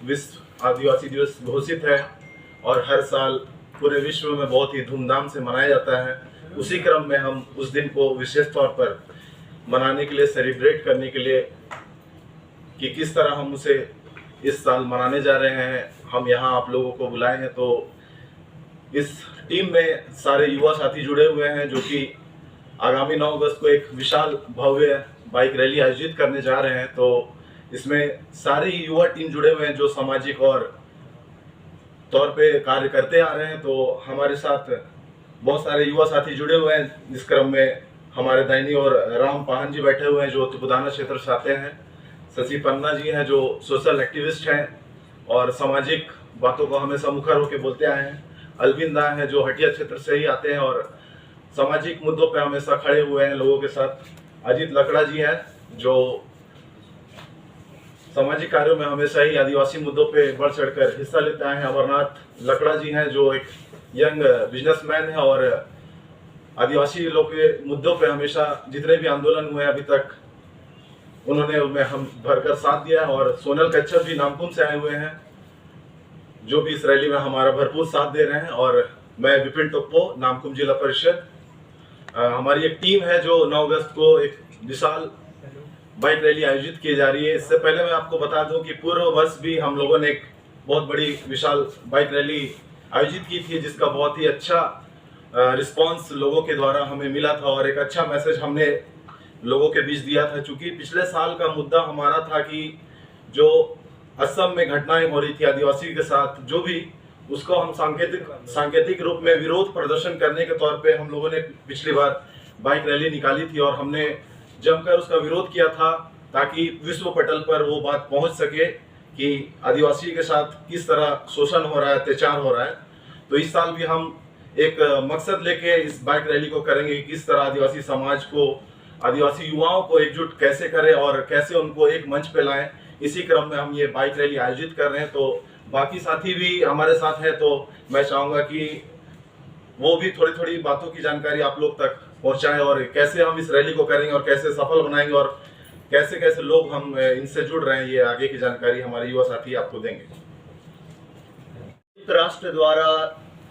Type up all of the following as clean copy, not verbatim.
विश्व आदिवासी दिवस घोषित है और हर साल पूरे विश्व में बहुत ही धूमधाम से मनाया जाता है। उसी क्रम में हम उस दिन को विशेष तौर पर मनाने के लिए, सेलिब्रेट करने के लिए कि किस तरह हम उसे इस साल मनाने जा रहे हैं, हम यहाँ आप लोगों को बुलाए हैं। तो इस टीम में सारे युवा साथी जुड़े हुए हैं जो कि आगामी 9 अगस्त को एक विशाल भव्य बाइक रैली आयोजित करने जा रहे हैं। तो इसमें सारे ही युवा टीम जुड़े हुए हैं जो सामाजिक और तौर पे कार्य करते आ रहे हैं। तो हमारे साथ बहुत सारे युवा साथी जुड़े हुए हैं। इस क्रम में हमारे दैनी और राम पाहन जी बैठे हुए हैं जो तुपुदाना क्षेत्र से आते हैं। शशि पन्ना जी हैं जो सोशल एक्टिविस्ट हैं और सामाजिक बातों को हमेशा मुखर होकर बोलते आए हैं। अलविंदा हैं जो हटिया क्षेत्र से ही आते हैं और सामाजिक मुद्दों पे हमेशा खड़े हुए हैं लोगों के साथ। अजीत लकड़ा जी हैं जो सामाजिक कार्यों में हमेशा ही आदिवासी मुद्दों पे बढ़ चढ़कर हिस्सा लेते आए हैं। अमरनाथ लकड़ा जी हैं जो एक यंग बिजनेसमैन है और आदिवासी लोग के मुद्दों पे हमेशा जितने भी आंदोलन हुए अभी तक उन्होंने उनमें हम भरकर साथ दिया है। और सोनल कच्छप भी नामकुम से आए हुए हैं जो भी इस रैली में हमारा भरपूर साथ दे रहे हैं। और मैं विपिन टोप्पो, नामकुम जिला परिषद। हमारी एक टीम है जो 9 अगस्त को एक विशाल बाइक रैली आयोजित की जा रही है। इससे पहले मैं आपको बता दूं कि पूर्व वर्ष भी हम लोगों ने एक बहुत बड़ी विशाल बाइक रैली आयोजित की थी जिसका बहुत ही अच्छा रिस्पांस लोगों के द्वारा हमें मिला था और एक अच्छा मैसेज हमने लोगों के बीच दिया था। चूंकि पिछले साल का मुद्दा हमारा था कि जो असम में घटनाएं हो रही थी आदिवासी के साथ, जो भी उसको हम सांकेतिक रूप में विरोध प्रदर्शन करने के तौर पे हम लोगों ने पिछली बार बाइक रैली निकाली थी और हमने जमकर उसका विरोध किया था ताकि विश्व पटल पर वो बात पहुंच सके कि आदिवासी के साथ किस तरह शोषण हो रहा है, अत्याचार हो रहा है। तो इस साल भी हम एक मकसद लेके इस बाइक रैली को करेंगे कि किस तरह आदिवासी समाज को, आदिवासी युवाओं को एकजुट कैसे करें और कैसे उनको एक मंच पे लाएं। इसी क्रम में हम ये बाइक रैली आयोजित कर रहे हैं। तो बाकी साथी भी हमारे साथ हैं तो मैं चाहूँगा कि वो भी थोड़ी थोड़ी बातों की जानकारी आप लोग तक पहुंचाएं और कैसे हम इस रैली को करेंगे और कैसे सफल बनाएंगे और कैसे कैसे लोग हम इनसे जुड़ रहे हैं, ये आगे की जानकारी हमारे युवा साथी आपको देंगे। संयुक्त राष्ट्र द्वारा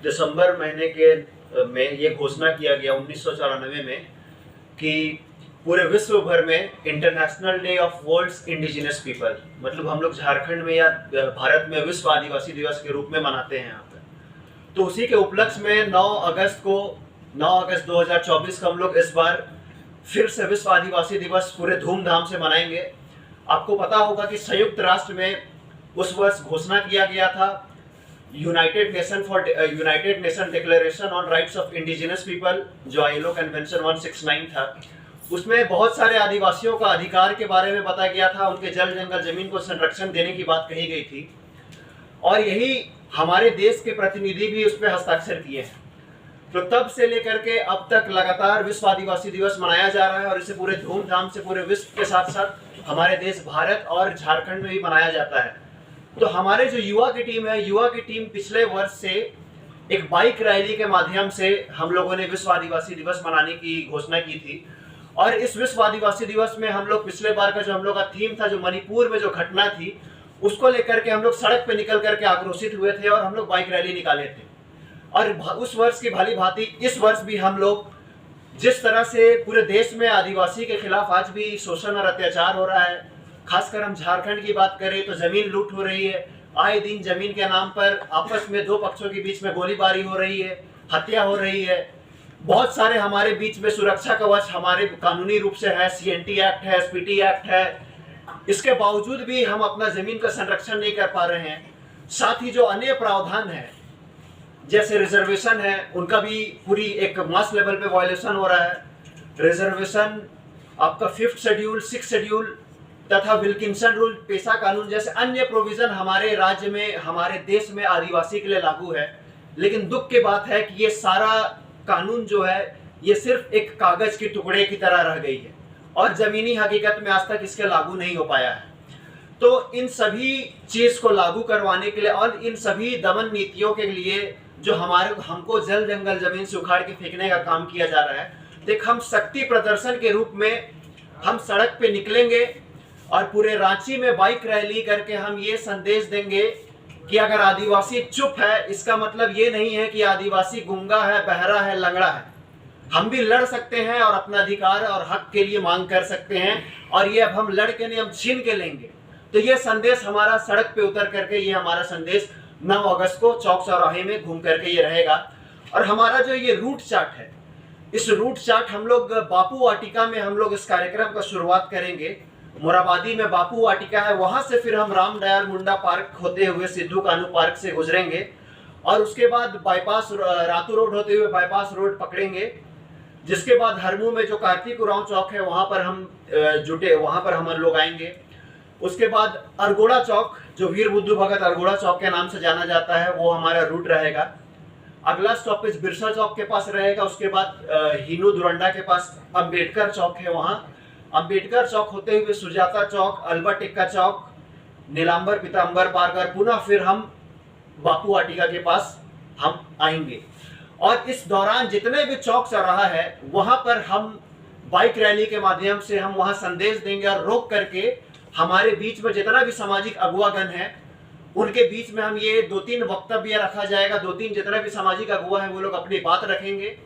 दिसंबर महीने के में ये घोषणा किया गया 1994 में कि पूरे विश्व भर में international day of world's indigenous people, मतलब हम लोग झारखंड में या भारत में विश्व आदिवासी दिवस के रूप में मनाते हैं यहाँ पे। तो उसी के उपलक्ष्य में 9 अगस्त 2024 को हम लोग इस बार फिर से विश्व आदिवासी दिवस पूरे धूमधाम से मनाएंगे। आपको पता होगा कि संयुक्त राष्ट्र में उस वर्ष घोषणा किया गया था United nation declaration on rights of indigenous people, जो ILO कन्वेंशन 169 था। उसमें बहुत सारे आदिवासियों का अधिकार के बारे में बताया गया था, उनके जल जंगल जमीन को संरक्षण देने की बात कही गई थी और यही हमारे देश के प्रतिनिधि भी उस पर हस्ताक्षर किए हैं। तो तब से लेकर के अब तक लगातार विश्व आदिवासी दिवस मनाया जा रहा है और इसे पूरे धूमधाम से पूरे विश्व के साथ साथ हमारे देश भारत और झारखंड में भी मनाया जाता है। तो हमारे जो युवा की टीम है, युवा की टीम पिछले वर्ष से एक बाइक रैली के माध्यम से हम लोगों ने विश्व आदिवासी दिवस मनाने की घोषणा की थी। और इस विश्व आदिवासी दिवस में हम लोग पिछले बार का जो हम लोग का थीम था, जो मणिपुर में जो घटना थी, उसको लेकर के हम लोग सड़क पे निकल करके आक्रोशित हुए थे और हम लोग बाइक रैली निकाले थे। और उस वर्ष की भांति भांति इस वर्ष भी हम लोग जिस तरह से पूरे देश में आदिवासी के खिलाफ आज भी शोषण और अत्याचार हो रहा है, खासकर हम झारखंड की बात करें तो जमीन लूट हो रही है, आए दिन जमीन के नाम पर आपस में दो पक्षों के बीच में गोलीबारी हो रही है, हत्या हो रही है। बहुत सारे हमारे बीच में सुरक्षा कवच हमारे कानूनी रूप से है, CNT एक्ट है, SPT एक्ट है, इसके बावजूद भी हम अपना जमीन का संरक्षण नहीं कर पा रहे हैं। साथ ही जो अन्य प्रावधान है जैसे रिजर्वेशन है, उनका भी पूरी एक मास लेवल पे वायलेशन हो रहा है। रिजर्वेशन आपका 5th शेड्यूल, 6th शेड्यूल तथा विल्किंसन रूल, पेशा कानून जैसे अन्य प्रोविजन हमारे राज्य में, हमारे देश में आदिवासी के लिए लागू है। लेकिन दुख की बात है कि ये सारा कानून जो है ये सिर्फ एक कागज के टुकड़े की तरह रह गई है और जमीनी हकीकत में आज तक इसके लागू नहीं हो पाया है। तो इन सभी चीज को लागू करवाने के लिए और इन सभी दमन नीतियों के लिए जो हमको जल जंगल जमीन से उखाड़ के फेंकने का काम किया जा रहा है, देख हम शक्ति प्रदर्शन के रूप में हम सड़क पे निकलेंगे और पूरे रांची में बाइक रैली करके हम ये संदेश देंगे कि अगर आदिवासी चुप है, इसका मतलब ये नहीं है कि आदिवासी गूंगा है, बहरा है, लंगड़ा है। हम भी लड़ सकते हैं और अपना अधिकार और हक के लिए मांग कर सकते हैं, और ये अब हम लड़ के नहीं, हम छीन के लेंगे। तो ये संदेश हमारा सड़क पे उतर करके, ये हमारा संदेश 9 अगस्त को चौक चौराहे में घूम करके ये रहेगा। और हमारा जो ये रूट चार्ट है, इस रूट चार्ट हम लोग बापू वाटिका में हम लोग इस कार्यक्रम का शुरुआत करेंगे। मोराबादी में बापू वाटिका है, वहां से फिर हम रामदयाल मुंडा पार्क होते हुए सिद्धू कानू पार्क से गुजरेंगे, और उसके बाद बाईपास रातू रोड होते हुए बाईपास रोड पकड़ेंगे। जिसके बाद हरमू में जो कार्तिक उरांव चौक है, वहां पर हम वहां पर हम लोग आएंगे। उसके बाद अरगोड़ा चौक, जो वीर बुद्धू भगत अरगोड़ा चौक के नाम से जाना जाता है, वो हमारा रूट रहेगा। अगला स्टॉपेज बिरसा चौक के पास रहेगा। उसके बाद हिनू दुरंडा के पास अंबेडकर चौक है, वहां अंबेडकर चौक होते हुए सुजाता चौक, अल्बर्ट एक्का चौक, नीलांबर पीताम्बर पार्क, और पुनः फिर हम बापू वाटिका के पास हम आएंगे। और इस दौरान जितने भी चौक चौराहा है, वहां पर हम बाइक रैली के माध्यम से हम वहां संदेश देंगे, और रोक करके हमारे बीच में जितना भी सामाजिक अगुवागण है, उनके बीच में हम ये 2-3 वक्तव्य रखा जाएगा। 2-3 जितना भी सामाजिक अगुवा है, वो लोग अपनी बात रखेंगे।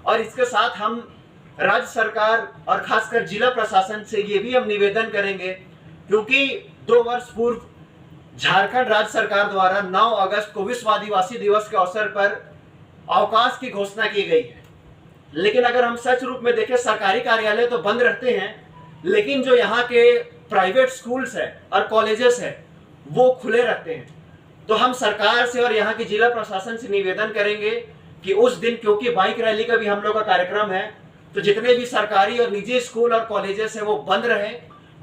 और इसके साथ हम राज्य सरकार और खासकर जिला प्रशासन से ये भी हम निवेदन करेंगे, क्योंकि 2 वर्ष पूर्व झारखंड राज्य सरकार द्वारा 9 अगस्त को विश्व आदिवासी दिवस के अवसर पर अवकाश की घोषणा की गई है। लेकिन अगर हम सच रूप में देखें, सरकारी कार्यालय तो बंद रहते हैं, लेकिन जो यहाँ के प्राइवेट स्कूल्स है और कॉलेजेस है, वो खुले रहते हैं। तो हम सरकार से और यहाँ के जिला प्रशासन से निवेदन करेंगे कि उस दिन, क्योंकि बाइक रैली का भी हम लोग का कार्यक्रम है, तो जितने भी सरकारी और निजी स्कूल और कॉलेजेस है वो बंद रहे।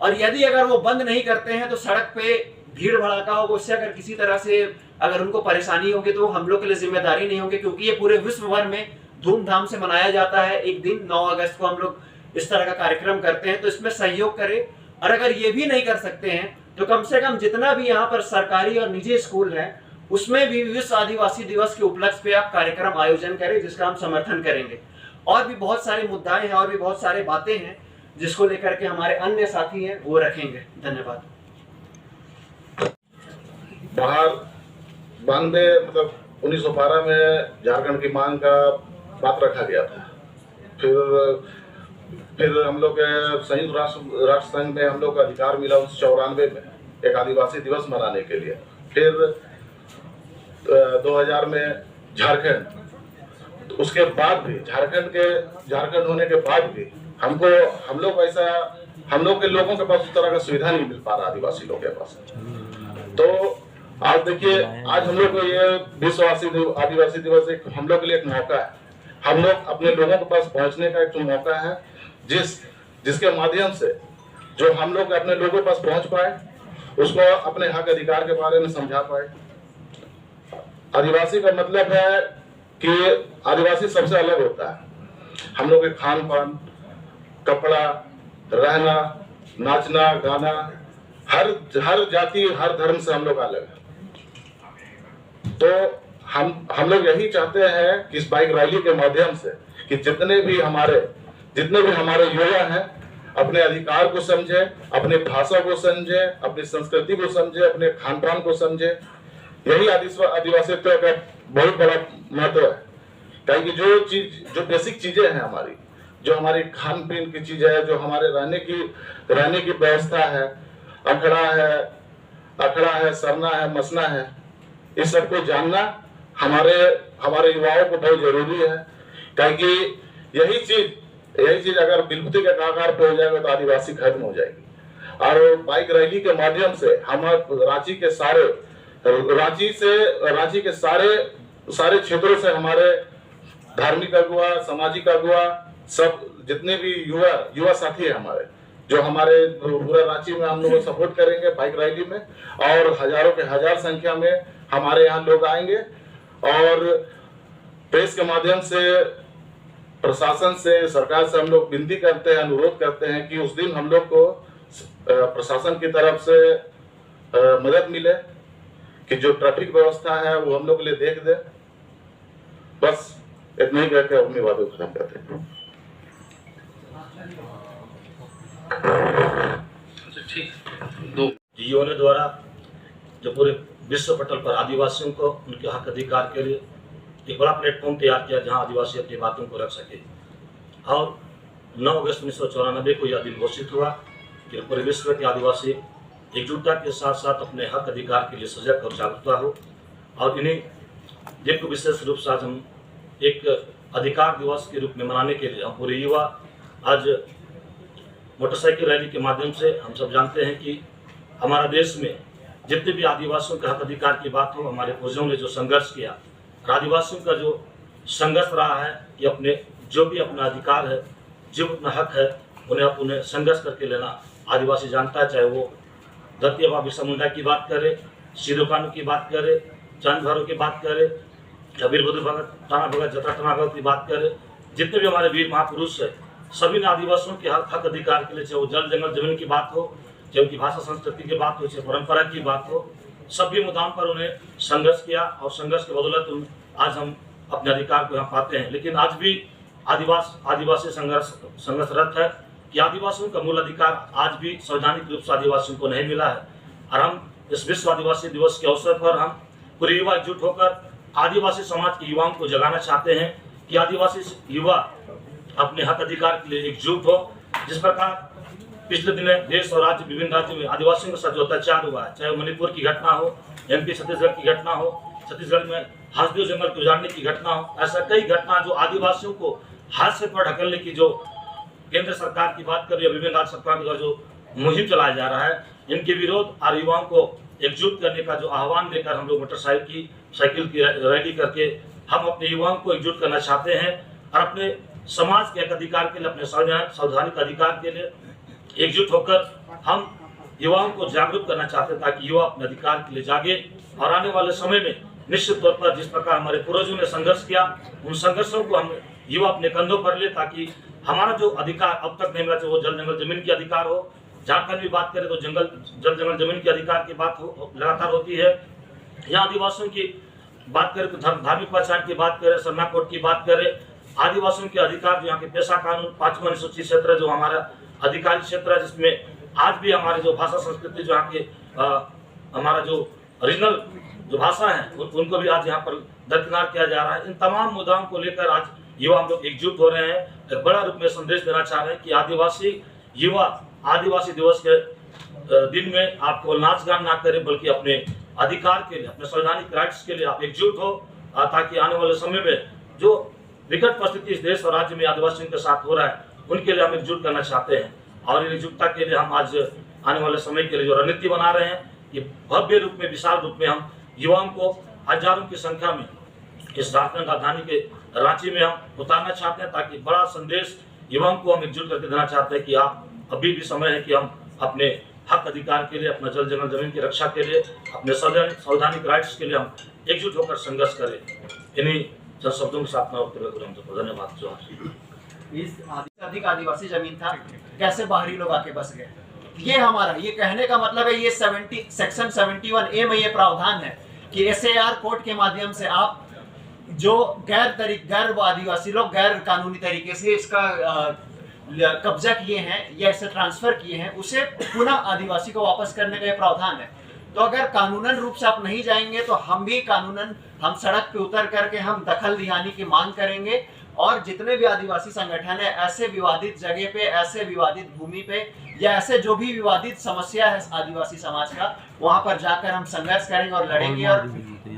और यदि अगर वो बंद नहीं करते हैं, तो सड़क पे भीड़ भड़ाका होगा, उससे अगर किसी तरह से अगर उनको परेशानी होगी, तो हम लोग के लिए जिम्मेदारी नहीं होगी, क्योंकि ये पूरे विश्व भर में धूमधाम से मनाया जाता है। एक दिन 9 अगस्त को हम लोग इस तरह का कार्यक्रम करते हैं, तो इसमें सहयोग करें। और अगर ये भी नहीं कर सकते हैं, तो कम से कम जितना भी यहाँ पर सरकारी और निजी स्कूल है, उसमें भी विश्व आदिवासी दिवस के उपलक्ष्य पे आप कार्यक्रम आयोजन करें, जिसका हम समर्थन करेंगे। और भी बहुत सारे मुद्दे हैं और भी बहुत सारे बातें हैं, जिसको लेकर के हमारे अन्य साथी हैं वो रखेंगे। धन्यवाद। बाहर मांग मतलब 1912 में झारखंड की मांग का बात रखा गया था। फिर हम लोग के संयुक्त राष्ट्र संघ में हम लोग का अधिकार मिला 1994 में एक आदिवासी दिवस मनाने के लिए। फिर 2000 में झारखंड, तो उसके बाद भी झारखंड होने के बाद भी हम लोग के लोगों के पास उस तरह का सुविधा नहीं मिल पा रहा आदिवासी लोगों के पास। तो आज देखिए, आज हम लोग को ये विश्व आदिवासी दिवस एक हम लोग के लिए एक मौका है। हम लोग अपने लोगों के पास पहुंचने का एक मौका है, जिसके माध्यम से जो हम लोग अपने लोगों के पास पहुंच पाए, उसको अपने हक अधिकार के बारे में समझा पाए। आदिवासी का मतलब है कि आदिवासी सबसे अलग होता है। हम लोग के खान पान, कपड़ा, रहना, नाचना, गाना, हर जाति हर धर्म से हम लोग अलग हैं। तो हम लोग यही चाहते हैं कि इस बाइक रैली के माध्यम से कि जितने भी हमारे युवा हैं, अपने अधिकार को समझे, अपने भाषा को समझे, अपनी संस्कृति को समझे, अपने खान पान को समझे। यही आदिवासित्व का बहुत बड़ा महत्व है। क्योंकि जो बेसिक चीजें हैं हमारी, जो हमारी खान पीन की चीज है, जो हमारे रहने की व्यवस्था है, अखड़ा है, सरना है, मसना है, इस सबको जानना हमारे युवाओं को बहुत जरूरी है। क्योंकि यही चीज अगर विलुप्ति के कगार पे हो जाएगा, तो आदिवासी खत्म हो जाएगी। और बाइक रैली के माध्यम से हम रांची के सारे क्षेत्रों से हमारे धार्मिक अगुवा, सामाजिक अगुवा, सब जितने भी युवा साथी है हमारे, जो हमारे पूरा रांची में हम लोग सपोर्ट करेंगे बाइक रैली में। और हजारों के हजार संख्या में हमारे यहाँ लोग आएंगे। और प्रेस के माध्यम से, प्रशासन से, सरकार से हम लोग विनती करते हैं, अनुरोध करते हैं कि उस दिन हम लोग को प्रशासन की तरफ से मदद मिले, कि जो ट्रैफिक व्यवस्था है वो हम लोग के लिए देख दे। बस इतना ही कहकर अपनी बातों को खत्म करते हैं। जीओ ने द्वारा जो पूरे विश्व पटल पर आदिवासियों को उनके हक अधिकार के लिए एक बड़ा प्लेटफॉर्म तैयार किया जहां आदिवासी अपनी बातों को रख सके। और 9 अगस्त 1994 को यह दिन घोषित हुआ कि पूरे विश्व के आदिवासी एकजुटता के साथ साथ अपने हक अधिकार के लिए सजग और जागरूकता हो। और इन्हीं दिन को विशेष रूप से आज हम एक अधिकार दिवस के रूप में मनाने के लिए हम पूरे युवा आज मोटरसाइकिल रैली के माध्यम से हम सब जानते हैं कि हमारा देश में जितने भी आदिवासियों के हक अधिकार की बात हो, हमारे पूर्वजों ने जो संघर्ष किया, आदिवासियों का जो संघर्ष रहा है कि अपने जो भी अपना अधिकार है, जो अपना हक है, उन्हें संघर्ष करके लेना आदिवासी जानता है। चाहे वो दत्तिया बिरसा मुंडा की बात करे, सिधो कानू की बात करे, चंद भैरव की बात करे, वीरभद्र भगत, टाना भगत, जटा टाना भगत की बात करे, जितने भी हमारे वीर महापुरुष है, सभी ने आदिवासियों के हक अधिकार के लिए, चाहे वो जल जंगल जमीन की बात हो, चाहे उनकी भाषा संस्कृति की बात हो, चाहे परंपरा की बात हो, सभी मुद्दाओं पर उन्हें संघर्ष किया और संघर्ष के बदौलत आज हम अपने अधिकार को यहाँ पाते हैं। लेकिन आज भी आदिवासी संघर्षरत है कि आदिवासियों का मूल अधिकार आज भी संवैधानिक रूप से आदिवासियों को नहीं मिला है। और हम इस विश्व आदिवासी दिवस के अवसर पर हम पूरे युवा एकजुट होकर आदिवासी समाज के युवाओं को जगाना चाहते हैं कि आदिवासी युवा अपने हक अधिकार के लिए एकजुट हो। जिस प्रकार पिछले दिनों देश और राज्य विभिन्न राज्यों में आदिवासियों के साथ जो अत्याचार हुआ है, चाहे मणिपुर की घटना हो, MP छत्तीसगढ़ की घटना हो, छत्तीसगढ़ में हसदेव जंगल को उजाड़ने की घटना हो, ऐसा कई घटना जो आदिवासियों को हाथ से पर ढकलने की जो केंद्र सरकार की बात करें या विभिन्न राज्य सरकार के द्वारा जो मुहिम चलाया जा रहा है, इनके विरोध और युवाओं को एकजुट करने का जो आह्वान देकर हम लोग मोटरसाइकिल की रैली करके हम अपने युवाओं को एकजुट करना चाहते हैं और अपने समाज के अधिकार के लिए, अपने संवैधानिक अधिकार के लिए एकजुट होकर हम युवाओं को जागरूक करना चाहते हैं ताकि युवा अपने अधिकार के लिए जागे। और आने वाले समय में निश्चित तौर पर जिस प्रकार हमारे पूर्वजों ने संघर्ष किया, उन संघर्षों को हम युवा अपने कंधों पर ले ताकि हमारा जो अधिकार अब तक नहीं मिला, चाहे वो जल जंगल जमीन की अधिकार हो, झारखंड में बात करें तो जल जंगल जमीन के अधिकार की बात लगातार होती है। यहाँ आदिवासियों की बात करें तो धार्मिक पहचान की बात करें, सरना कोड की बात करें, आदिवासियों के अधिकार जो यहाँ के पेशा कानून 5वां अनुसूचित क्षेत्र जो हमारा अधिकारी क्षेत्र है, जिसमें आज भी हमारे जो भाषा संस्कृति जो यहाँ के हमारा जो रीजनल जो भाषा है उनको भी आज यहाँ पर दरकिनार किया जा रहा है। इन तमाम मुद्दाओं को लेकर आज युवा हम लोग एकजुट हो रहे हैं। एक बड़ा रूप में संदेश देना चाह रहे हैं कि आदिवासी युवा आदिवासी दिवस के दिन में आप केवल नाच गान ना करें बल्कि अपने अधिकार के लिए, अपने संवैधानिक राइट्स के लिए आप एकजुट हो, ताकि आने वाले समय में जो विकट परिस्थिति इस देश और राज्य में आदिवासियों के साथ हो रहा है उनके लिए हम एकजुट करना चाहते हैं। और इन एकजुटता के लिए हम आज आने वाले समय के लिए जो रणनीति बना रहे हैं, ये भव्य रूप में, विशाल रूप में हम युवाओं को हजारों की संख्या में इस झारखंड राजधानी के रांची में हम उतारना चाहते हैं ताकि बड़ा संदेश युवाओं को हम एकजुट करके देना चाहते हैं कि आप अभी भी समय है कि हम अपने हक अधिकार के लिए, अपना जल जंगल जमीन की रक्षा के लिए, अपने संवैधानिक राइट्स के लिए हम एकजुट होकर संघर्ष करें। इन्हीं शब्दों के साथ मैं धन्यवाद। जो इस अधिक आदिवासी जमीन था, कैसे बाहरी लोग आके बस गए, ये हमारा ये कहने का मतलब है। ये सेक्शन 71A में ये प्रावधान है कि SAR कोर्ट के माध्यम से आप जो गैर आदिवासी लोग गैर कानूनी तरीके से इसका कब्जा किए हैं या इसे ट्रांसफर किए हैं, उसे पुनः आदिवासी को वापस करने का ये प्रावधान है। तो अगर कानूनन रूप से आप नहीं जाएंगे तो हम भी कानूनन हम सड़क पे उतर करके हम दखल दिहानी की मांग करेंगे। और जितने भी आदिवासी संगठन है, ऐसे विवादित जगह पे, ऐसे विवादित भूमि पे या ऐसे जो भी विवादित समस्या है आदिवासी समाज का, वहां पर जाकर हम संघर्ष करेंगे और लड़ेंगे और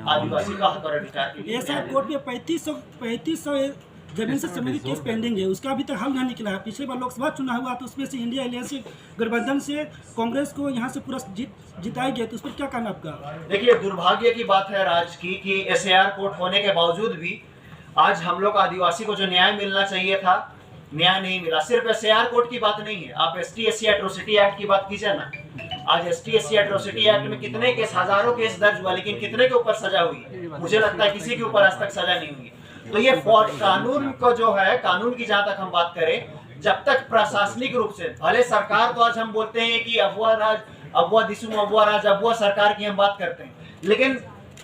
आदिवासी का हक और अधिकार के लिए। SAR कोर्ट में 3500 जमीन से संबंधित केस पेंडिंग है, उसका अभी तक हल नहीं निकला है। पिछले बार लोकसभा चुनाव हुआ तो उसमें से इंडिया अलायंस गठबंधन से कांग्रेस को यहाँ से पूरा जिताई गया, तो उस पर क्या कहना आपका? देखिए, दुर्भाग्य की बात है राज की कि SAR कोर्ट होने के बावजूद भी आज हम लोग आदिवासी को जो न्याय मिलना चाहिए था, न्याय नहीं मिला। सिर्फ SAR कोर्ट की बात नहीं है, आप ST/SC एट्रोसिटी एक्ट की बात कीजिए ना। आज ST/SC एट्रोसिटी एक्ट में कितने केस, हजारों केस दर्ज हुआ, लेकिन कितने के ऊपर सजा हुई? मुझे लगता है किसी के ऊपर आज तक सजा नहीं हुई। तो ये कानून को जो है, कानून की जहां तक हम बात करें, जब तक प्रशासनिक रूप से, भले सरकार तो आज हम बोलते हैं कि अबुआ राज, अबुआ दिसुम, अबुआ राज, अबुआ सरकार की हम बात करते हैं, लेकिन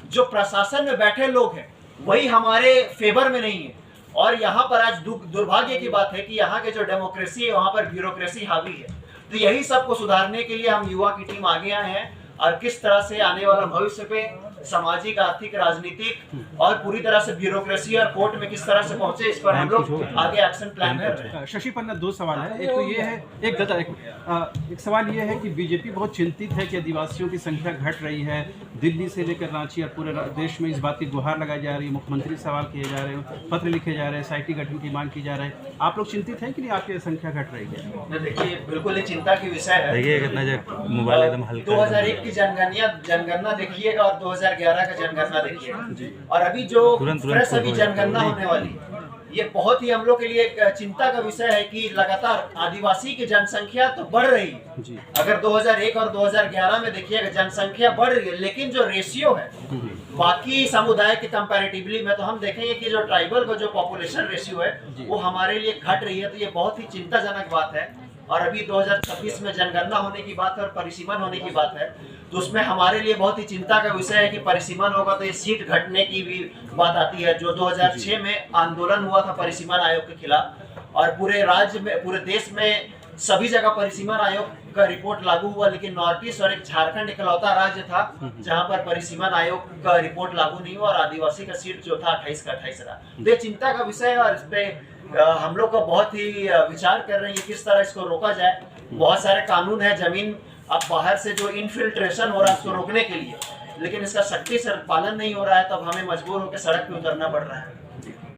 जो प्रशासन में बैठे लोग हैं वही हमारे फेवर में नहीं है। और यहाँ पर आज दुर्भाग्य की बात है कि यहाँ के जो डेमोक्रेसी है वहाँ पर ब्यूरोक्रेसी हावी है। तो यही सबको सुधारने के लिए हम युवा की टीम आगे आए हैं और किस तरह से आने वाला भविष्य पे सामाजिक, आर्थिक, राजनीतिक और पूरी तरह से ब्यूरोक्रेसी और कोर्ट में किस तरह से पहुंचे, इस पर हम लोग आगे एक्शन प्लान कर रहे हैं। शशि पन्ना, दो सवाल है। एक तो ये है, एक सवाल ये है कि बीजेपी बहुत चिंतित है कि आदिवासियों की संख्या घट रही है। दिल्ली से लेकर रांची और पूरे देश में इस बात की गुहार लगाई जा रही है, मुख्यमंत्री सवाल किए जा रहे हैं, पत्र लिखे जा रहे हैं, SIT गठन की मांग की जा रही है। आप लोग चिंतित हैं कि नहीं आपकी संख्या घट रही है? देखिए, बिल्कुल ये चिंता की विषय है। देखिए कितना मोबाइल एकदम हल्का 2001 की जनगणना देखिएगा और 2011 का जनगणना देखिएगा, और अभी जो फ्रेश अभी जनगणना होने वाली, ये बहुत ही हम लोग के लिए एक चिंता का विषय है कि लगातार आदिवासी की जनसंख्या तो बढ़ रही है। अगर 2001 और 2011 में देखिएगा जनसंख्या बढ़ रही है, लेकिन जो रेशियो है बाकी समुदाय के कंपैरेटिवली में, तो हम देखेंगे कि जो ट्राइबल का जो पॉपुलेशन रेशियो है वो हमारे लिए घट रही है। तो ये बहुत ही चिंताजनक बात है। और अभी 2026 में जनगणना होने की बात है और परिसीमन होने की बात है, तो उसमें हमारे लिए बहुत ही चिंता का विषय है कि परिसीमन होगा तो ये सीट घटने की भी बात आती है। जो 2006 में आंदोलन हुआ था परिसीमन आयोग के खिलाफ, और पूरे राज्य में, पूरे देश में सभी जगह परिसीमन आयोग का रिपोर्ट लागू हुआ, लेकिन नॉर्थ ईस्ट और एक झारखंड इकलौता राज्य था जहां पर परिसीमन आयोग का रिपोर्ट लागू नहीं हुआ और आदिवासी का सीट जो था 28 का 28 रहा। तो ये चिंता का विषय है और इस पे हम लोग का बहुत ही विचार कर रहे हैं किस तरह इसको रोका जाए। बहुत सारे कानून है, जमीन अब बाहर से जो इनफिल्ट्रेशन हो रहा है उसको रोकने के लिए, लेकिन इसका सख्ती से पालन नहीं हो रहा है, तब हमें मजबूर होकर सड़क पे उतरना पड़ रहा है।